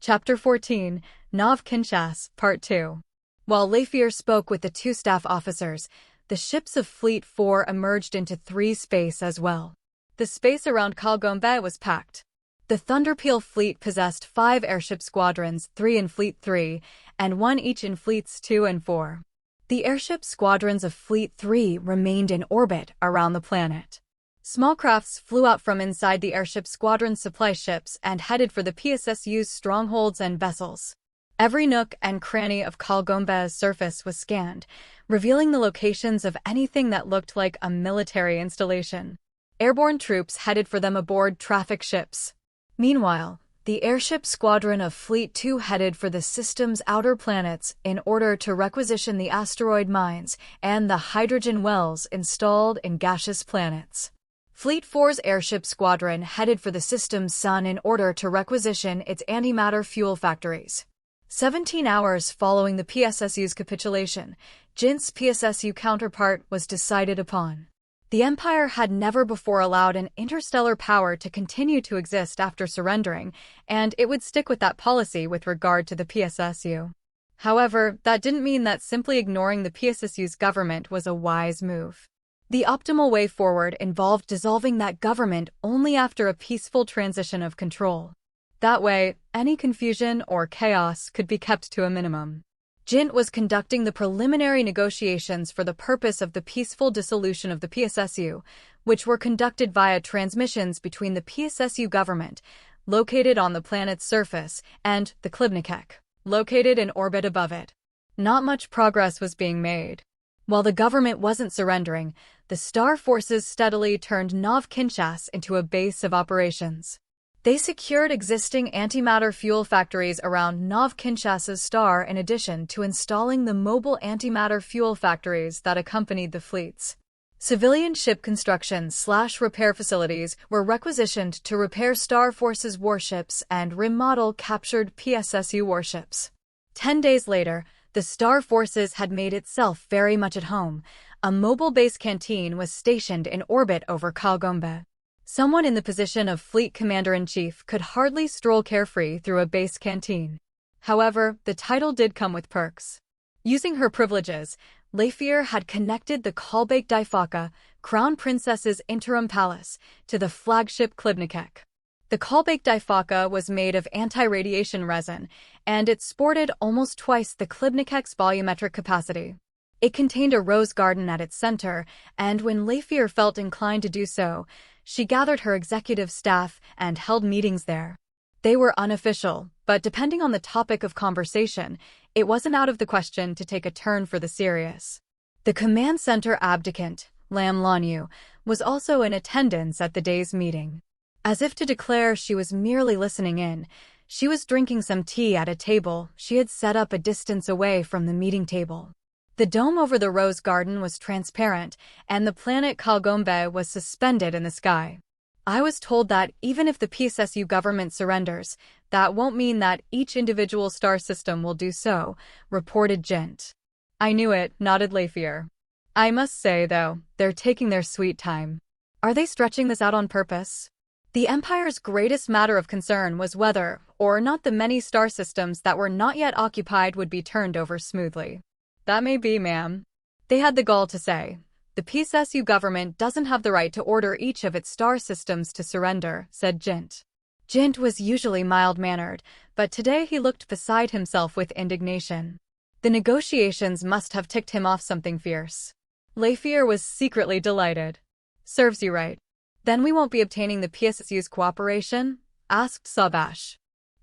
Chapter 14, Nov Kinshas, Part 2. While Lafier spoke with the two staff officers, the ships of Fleet 4 emerged into 3 space as well. The space around Kalgombe was packed. The Thunderpeel fleet possessed 5 airship squadrons, 3 in Fleet 3, and 1 each in Fleets 2 and 4. The airship squadrons of Fleet 3 remained in orbit around the planet. Small crafts flew out from inside the airship squadron supply ships and headed for the PSSU's strongholds and vessels. Every nook and cranny of Kalgombe's surface was scanned, revealing the locations of anything that looked like a military installation. Airborne troops headed for them aboard traffic ships. Meanwhile, the airship squadron of Fleet 2 headed for the system's outer planets in order to requisition the asteroid mines and the hydrogen wells installed in gaseous planets. Fleet 4's airship squadron headed for the system's sun in order to requisition its antimatter fuel factories. 17 hours following the PSSU's capitulation, Jint's PSSU counterpart was decided upon. The Empire had never before allowed an interstellar power to continue to exist after surrendering, and it would stick with that policy with regard to the PSSU. However, that didn't mean that simply ignoring the PSSU's government was a wise move. The optimal way forward involved dissolving that government only after a peaceful transition of control. That way, any confusion or chaos could be kept to a minimum. Jint was conducting the preliminary negotiations for the purpose of the peaceful dissolution of the PSSU, which were conducted via transmissions between the PSSU government, located on the planet's surface, and the Klibnikek, located in orbit above it. Not much progress was being made. While the government wasn't surrendering, the Star forces steadily turned Nov Kinshas into a base of operations. They secured existing antimatter fuel factories around Nov Kinshas's star in addition to installing the mobile antimatter fuel factories that accompanied the fleets. Civilian ship construction/repair facilities were requisitioned to repair Star Forces warships and remodel captured PSSU warships. 10 days later, the Star Forces had made itself very much at home. A mobile base canteen was stationed in orbit over Kalgombe. Someone in the position of Fleet Commander-in-Chief could hardly stroll carefree through a base canteen. However, the title did come with perks. Using her privileges, Lafier had connected the Kalbake Daifaka, Crown Princess's interim palace, to the flagship Klibnikek. The Kalbake Daifaka was made of anti-radiation resin, and it sported almost twice the Klibnikek's volumetric capacity. It contained a rose garden at its center, and when Lafier felt inclined to do so, she gathered her executive staff and held meetings there. They were unofficial, but depending on the topic of conversation, it wasn't out of the question to take a turn for the serious. The command center abdicant, Lam Lanyu, was also in attendance at the day's meeting. As if to declare she was merely listening in, she was drinking some tea at a table she had set up a distance away from the meeting table. The dome over the rose garden was transparent, and the planet Kalgombe was suspended in the sky. I was told that even if the PSSU government surrenders, that won't mean that each individual star system will do so, reported Jint. I knew it, nodded Lafier. I must say, though, they're taking their sweet time. Are they stretching this out on purpose? The Empire's greatest matter of concern was whether, or not, the many star systems that were not yet occupied would be turned over smoothly. That may be, ma'am. They had the gall to say. The PSSU government doesn't have the right to order each of its star systems to surrender, said Jint. Jint was usually mild-mannered, but today he looked beside himself with indignation. The negotiations must have ticked him off something fierce. Lafier was secretly delighted. Serves you right. Then we won't be obtaining the PSSU's cooperation? Asked Sabash.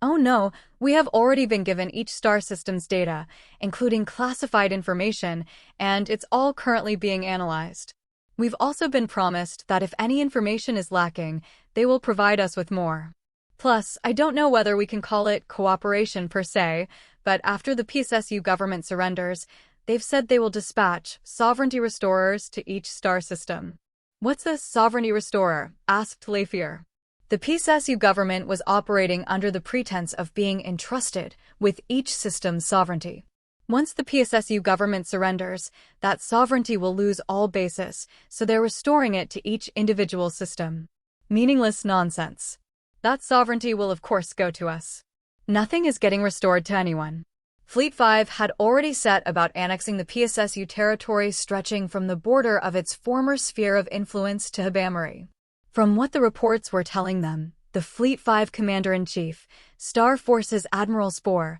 Oh no, we have already been given each star system's data, including classified information, and it's all currently being analyzed. We've also been promised that if any information is lacking, they will provide us with more. Plus, I don't know whether we can call it cooperation per se, but after the PSSU government surrenders, they've said they will dispatch sovereignty restorers to each star system. What's a sovereignty restorer? Asked Lafier. The PSSU government was operating under the pretense of being entrusted with each system's sovereignty. Once the PSSU government surrenders, that sovereignty will lose all basis, so they're restoring it to each individual system. Meaningless nonsense. That sovereignty will of course go to us. Nothing is getting restored to anyone. Fleet 5 had already set about annexing the PSSU territory stretching from the border of its former sphere of influence to Habamari. From what the reports were telling them, the Fleet 5 Commander-in-Chief, Star Forces Admiral Spore,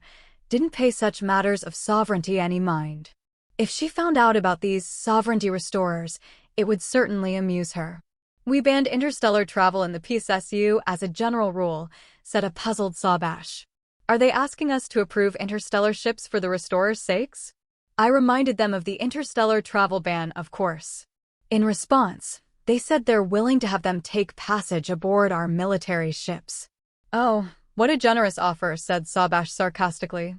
didn't pay such matters of sovereignty any mind. If she found out about these sovereignty restorers, it would certainly amuse her. "We banned interstellar travel in the PSSU as a general rule," said a puzzled Sabash. "Are they asking us to approve interstellar ships for the restorers' sakes?" I reminded them of the interstellar travel ban, of course. In response, they said they're willing to have them take passage aboard our military ships. "Oh, what a generous offer," said Sabash sarcastically.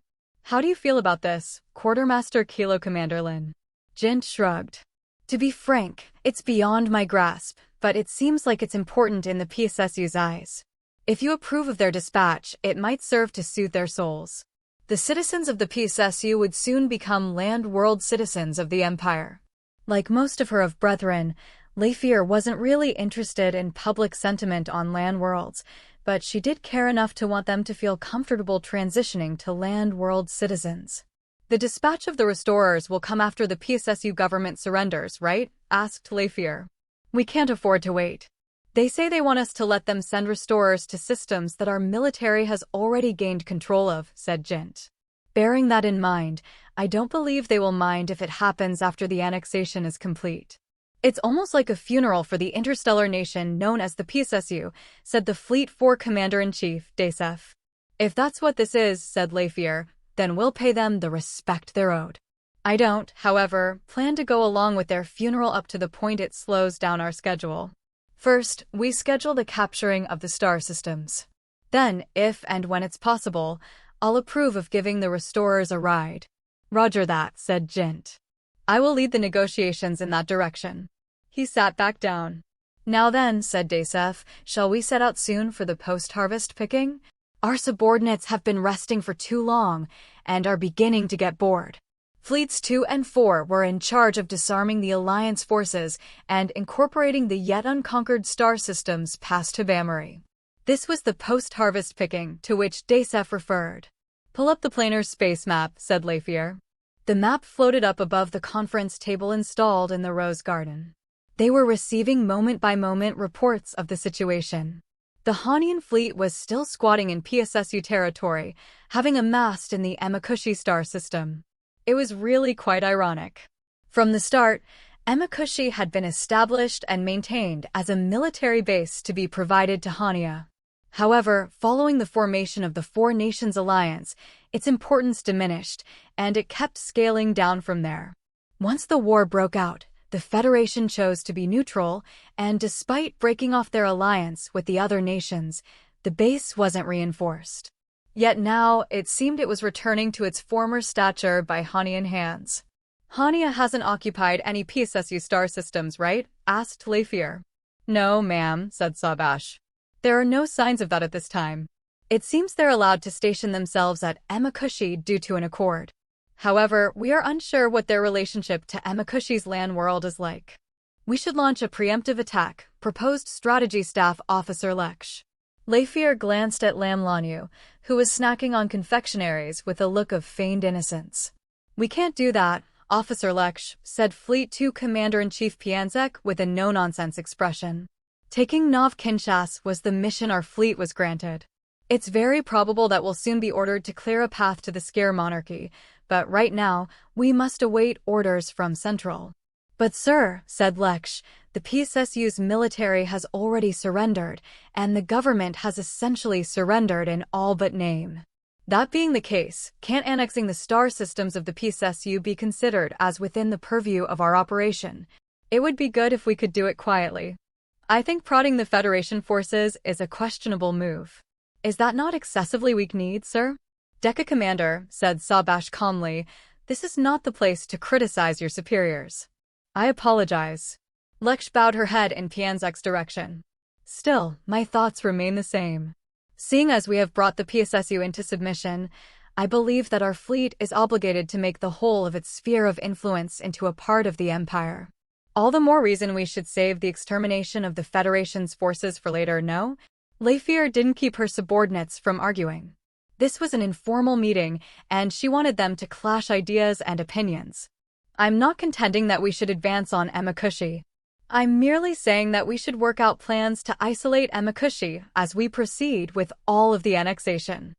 "How do you feel about this, Quartermaster Kilo Commander Lin?" Jint shrugged. "To be frank, it's beyond my grasp, but it seems like it's important in the PSSU's eyes. If you approve of their dispatch, it might serve to soothe their souls. The citizens of the PSSU would soon become land-world citizens of the Empire." Like most of her brethren, Lafier wasn't really interested in public sentiment on land worlds, but she did care enough to want them to feel comfortable transitioning to land-world citizens. "The dispatch of the restorers will come after the PSSU government surrenders, right?" asked Lafier. "We can't afford to wait. They say they want us to let them send restorers to systems that our military has already gained control of," said Jint. "Bearing that in mind, I don't believe they will mind if it happens after the annexation is complete. It's almost like a funeral for the interstellar nation known as the PSSU," said the Fleet 4 Commander-in-Chief, Dasef. "If that's what this is," said Lafier, "then we'll pay them the respect they're owed. I don't, however, plan to go along with their funeral up to the point it slows down our schedule. First, we schedule the capturing of the star systems. Then, if and when it's possible, I'll approve of giving the restorers a ride." "Roger that," said Jint. "I will lead the negotiations in that direction." He sat back down. "Now then," said Dasef, "shall we set out soon for the post-harvest picking? Our subordinates have been resting for too long and are beginning to get bored." Fleets 2 and 4 were in charge of disarming the Alliance forces and incorporating the yet unconquered star systems past Habamari. This was the post-harvest picking to which Dasef referred. "Pull up the planar space map," said Lafier. The map floated up above the conference table installed in the Rose Garden. They were receiving moment-by-moment reports of the situation. The Hanian fleet was still squatting in PSSU territory, having amassed in the Emakushi star system. It was really quite ironic. From the start, Emakushi had been established and maintained as a military base to be provided to Hania. However, following the formation of the Four Nations Alliance, its importance diminished, and it kept scaling down from there. Once the war broke out, the Federation chose to be neutral, and despite breaking off their alliance with the other nations, the base wasn't reinforced. Yet now, it seemed it was returning to its former stature by Hanian hands. "Hania hasn't occupied any PSSU star systems, right?" asked Lafier. "No, ma'am," said Sabash. "There are no signs of that at this time. It seems they're allowed to station themselves at Emakushi due to an accord. However, we are unsure what their relationship to Emakushi's land world is like. We should launch a preemptive attack," proposed Strategy Staff Officer Leksh. Lafier glanced at Lam Lanyu, who was snacking on confectionaries with a look of feigned innocence. "We can't do that, Officer Leksh," said Fleet 2 Commander-in-Chief Pianzek with a no-nonsense expression. "Taking Nov Kinshas was the mission our fleet was granted. It's very probable that we'll soon be ordered to clear a path to the Scare Monarchy, but right now, we must await orders from Central." "But sir," said Leksh, "the PSSU's military has already surrendered, and the government has essentially surrendered in all but name. That being the case, can't annexing the star systems of the PSSU be considered as within the purview of our operation? It would be good if we could do it quietly. I think prodding the Federation forces is a questionable move. Is that not excessively weak-kneed, sir?" "Deca Commander," said Sabash calmly, "this is not the place to criticize your superiors." "I apologize." Leksh bowed her head in Pianzek's direction. "Still, my thoughts remain the same. Seeing as we have brought the PSSU into submission, I believe that our fleet is obligated to make the whole of its sphere of influence into a part of the Empire. All the more reason we should save the extermination of the Federation's forces for later, no?" Lafier didn't keep her subordinates from arguing. This was an informal meeting, and she wanted them to clash ideas and opinions. I'm not contending that we should advance on Emakushi. I'm merely saying that we should work out plans to isolate Emakushi as we proceed with all of the annexation.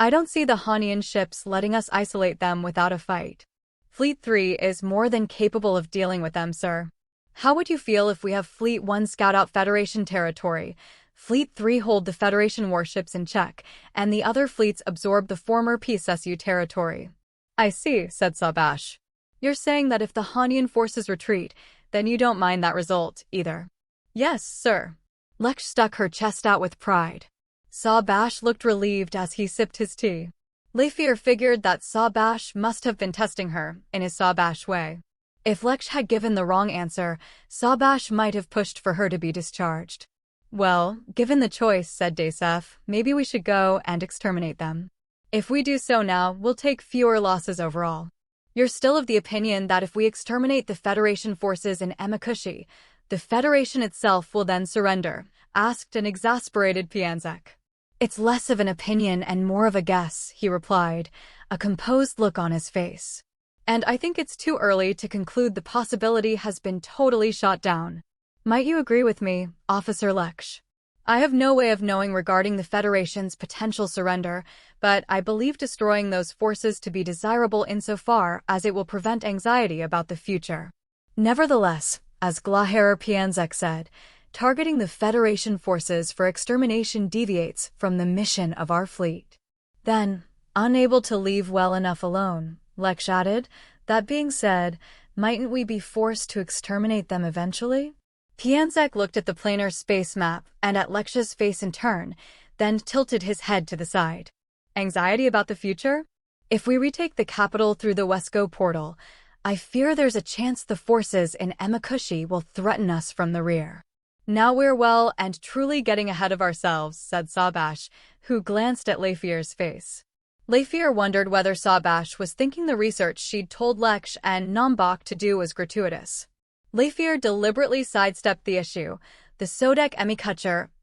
I don't see the Hanian ships letting us isolate them without a fight. Fleet 3 is more than capable of dealing with them, sir. How would you feel if we have Fleet 1 scout out Federation territory, Fleet 3 hold the Federation warships in check, and the other fleets absorb the former PSSU territory? I see, said Sabash. You're saying that if the Hanian forces retreat, then you don't mind that result, either? Yes, sir. Leksh stuck her chest out with pride. Sabash looked relieved as he sipped his tea. Leifir figured that Sabash must have been testing her, in his Sabash way. If Leksh had given the wrong answer, Sabash might have pushed for her to be discharged. Well, given the choice, said Desef, maybe we should go and exterminate them. If we do so now, we'll take fewer losses overall. You're still of the opinion that if we exterminate the Federation forces in Emakushi, the Federation itself will then surrender? Asked an exasperated Pianzek. It's less of an opinion and more of a guess, he replied, a composed look on his face. And I think it's too early to conclude the possibility has been totally shot down. Might you agree with me, Officer Leksh? I have no way of knowing regarding the Federation's potential surrender, but I believe destroying those forces to be desirable insofar as it will prevent anxiety about the future. Nevertheless, as Glaherer Pianzek said, targeting the Federation forces for extermination deviates from the mission of our fleet. Then, unable to leave well enough alone, Leksh added, that being said, mightn't we be forced to exterminate them eventually? Pianzek looked at the planar space map and at Leksh's face in turn, then tilted his head to the side. Anxiety about the future? If we retake the capital through the Wesco portal, I fear there's a chance the forces in Emakushi will threaten us from the rear. Now we're well and truly getting ahead of ourselves, said Sabash, who glanced at Leifir's face. Leifir wondered whether Sabash was thinking the research she'd told Leksh and Nombok to do was gratuitous. Leifir deliberately sidestepped the issue. The Sodek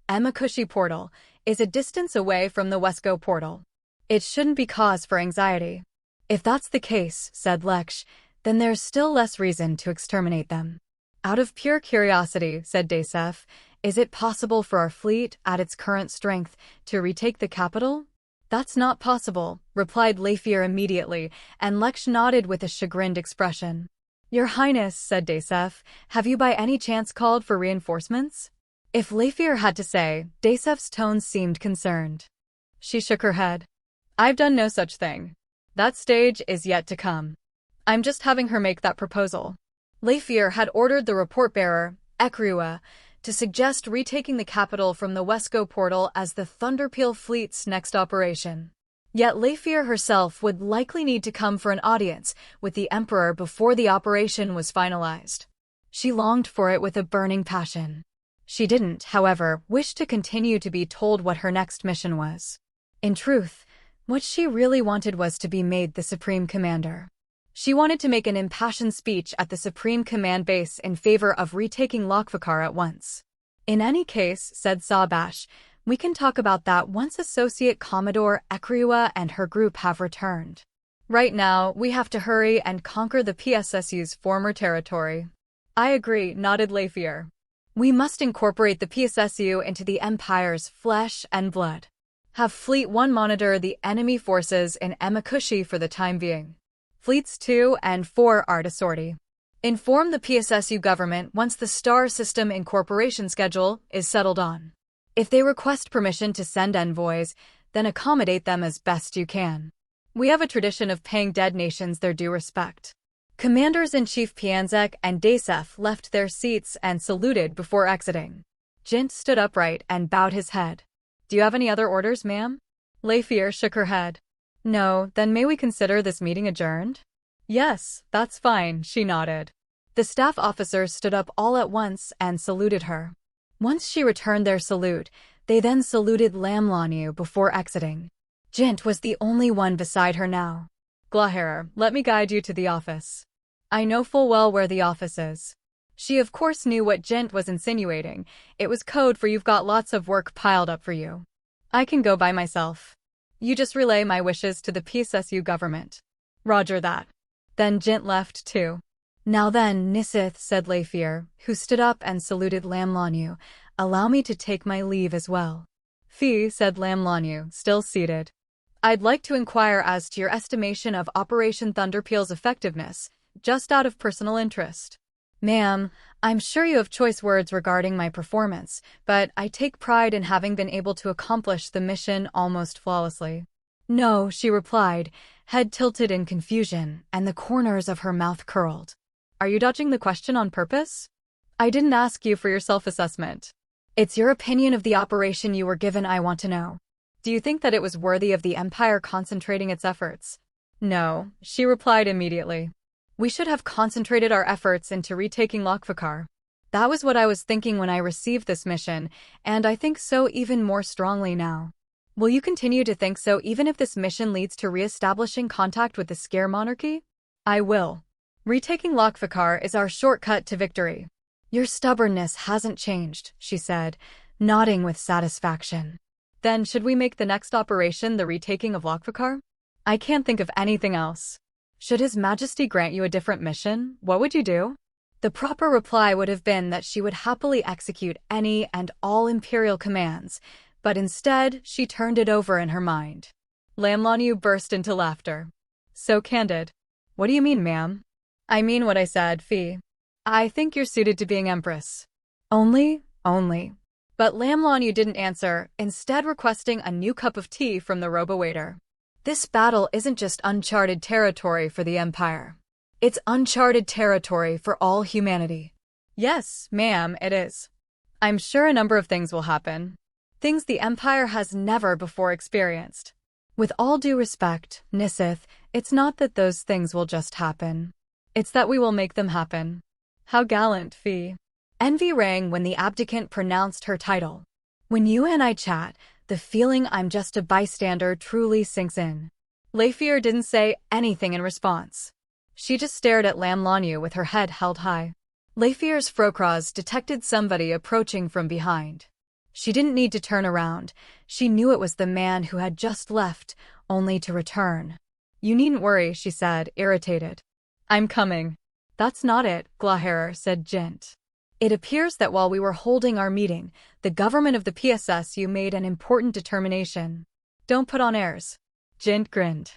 Emakushi portal is a distance away from the Wesco portal. It shouldn't be cause for anxiety. If that's the case, said Leksh, then there's still less reason to exterminate them. Out of pure curiosity, said Desef, is it possible for our fleet, at its current strength, to retake the capital? That's not possible, replied Leifir immediately, and Leksh nodded with a chagrined expression. Your Highness, said Desef, have you by any chance called for reinforcements? If Leifir had to say, Desef's tone seemed concerned. She shook her head. I've done no such thing. That stage is yet to come. I'm just having her make that proposal. Leifir had ordered the report-bearer, Ekriwa, to suggest retaking the capital from the Wesco portal as the Thunderpeel fleet's next operation. Yet Leifir herself would likely need to come for an audience with the Emperor before the operation was finalized. She longed for it with a burning passion. She didn't, however, wish to continue to be told what her next mission was. In truth, what she really wanted was to be made the Supreme Commander. She wanted to make an impassioned speech at the Supreme Command base in favor of retaking Lokvakar at once. In any case, said Sabash, we can talk about that once Associate Commodore Ekriwa and her group have returned. Right now, we have to hurry and conquer the PSSU's former territory. I agree, nodded Leifir. We must incorporate the PSSU into the Empire's flesh and blood. Have Fleet 1 monitor the enemy forces in Emakushi for the time being. Fleets 2 and 4 are to sortie. Inform the PSSU government once the star system incorporation schedule is settled on. If they request permission to send envoys, then accommodate them as best you can. We have a tradition of paying dead nations their due respect. Commanders-in-Chief Pianzek and Desef left their seats and saluted before exiting. Jint stood upright and bowed his head. Do you have any other orders, ma'am? Leifir shook her head. No, then may we consider this meeting adjourned? Yes, that's fine, she nodded. The staff officers stood up all at once and saluted her. Once she returned their salute, they then saluted Lamlanu before exiting. Jint was the only one beside her now. Glaherer, let me guide you to the office. I know full well where the office is. She of course knew what Jint was insinuating. It was code for you've got lots of work piled up for you. I can go by myself. You just relay my wishes to the PSSU government. Roger that. Then Jint left too. Now then, Nisith, said Leifir, who stood up and saluted Lamlanu, allow me to take my leave as well. Fee, said Lamlanu, still seated. I'd like to inquire as to your estimation of Operation Thunderpeel's effectiveness, just out of personal interest. Ma'am, I'm sure you have choice words regarding my performance, but I take pride in having been able to accomplish the mission almost flawlessly. No, she replied, head tilted in confusion, and the corners of her mouth curled. Are you dodging the question on purpose? I didn't ask you for your self-assessment. It's your opinion of the operation you were given I want to know. Do you think that it was worthy of the Empire concentrating its efforts? No, she replied immediately. We should have concentrated our efforts into retaking Lokvakar. That was what I was thinking when I received this mission, and I think so even more strongly now. Will you continue to think so even if this mission leads to re-establishing contact with the Scare Monarchy? I will. Retaking Lokvakar is our shortcut to victory. Your stubbornness hasn't changed, she said, nodding with satisfaction. Then should we make the next operation the retaking of Lokvakar? I can't think of anything else. Should His Majesty grant you a different mission, what would you do? The proper reply would have been that she would happily execute any and all Imperial commands, but instead she turned it over in her mind. Lamlanu burst into laughter. So candid. What do you mean, ma'am? I mean what I said, Fee. I think you're suited to being Empress. Only. But Lamlanu didn't answer, instead requesting a new cup of tea from the robo-waiter. This battle isn't just uncharted territory for the Empire. It's uncharted territory for all humanity. Yes, ma'am, it is. I'm sure a number of things will happen. Things the Empire has never before experienced. With all due respect, Nisith, it's not that those things will just happen. It's that we will make them happen. How gallant, Fee. Envy rang when the abdicant pronounced her title. When you and I chat, the feeling I'm just a bystander truly sinks in. Leifir didn't say anything in response. She just stared at Lamlanu with her head held high. Leifir's Frokras detected somebody approaching from behind. She didn't need to turn around. She knew it was the man who had just left, only to return. You needn't worry, she said, irritated. I'm coming. That's not it, Glaherer, said Jint. It appears that while we were holding our meeting, the government of the PSSU made an important determination. Don't put on airs. Jint grinned.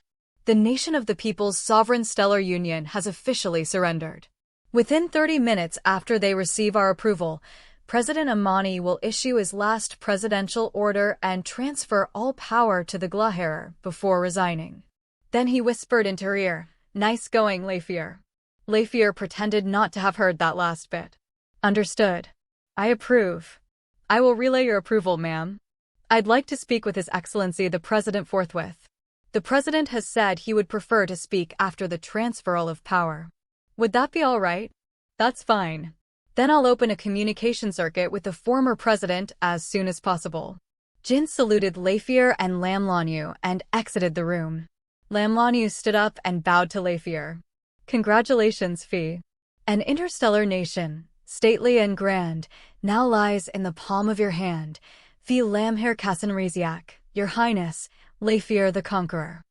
The nation of the People's Sovereign Stellar Union has officially surrendered. Within 30 minutes after they receive our approval, President Amani will issue his last presidential order and transfer all power to the Glaherer before resigning. Then he whispered into her ear, Nice going, Leifir. Leifir pretended not to have heard that last bit. Understood. I approve. I will relay your approval, ma'am. I'd like to speak with His Excellency the President forthwith. The President has said he would prefer to speak after the transferal of power. Would that be all right? That's fine. Then I'll open a communication circuit with the former President as soon as possible. Jin saluted Leifir and Lamlanu and exited the room. Lamlanu stood up and bowed to Leifir. Congratulations, Fee. An interstellar nation, stately and grand, now lies in the palm of your hand. Fee Lamher Kassan Riziak, Your Highness, Leifir the Conqueror.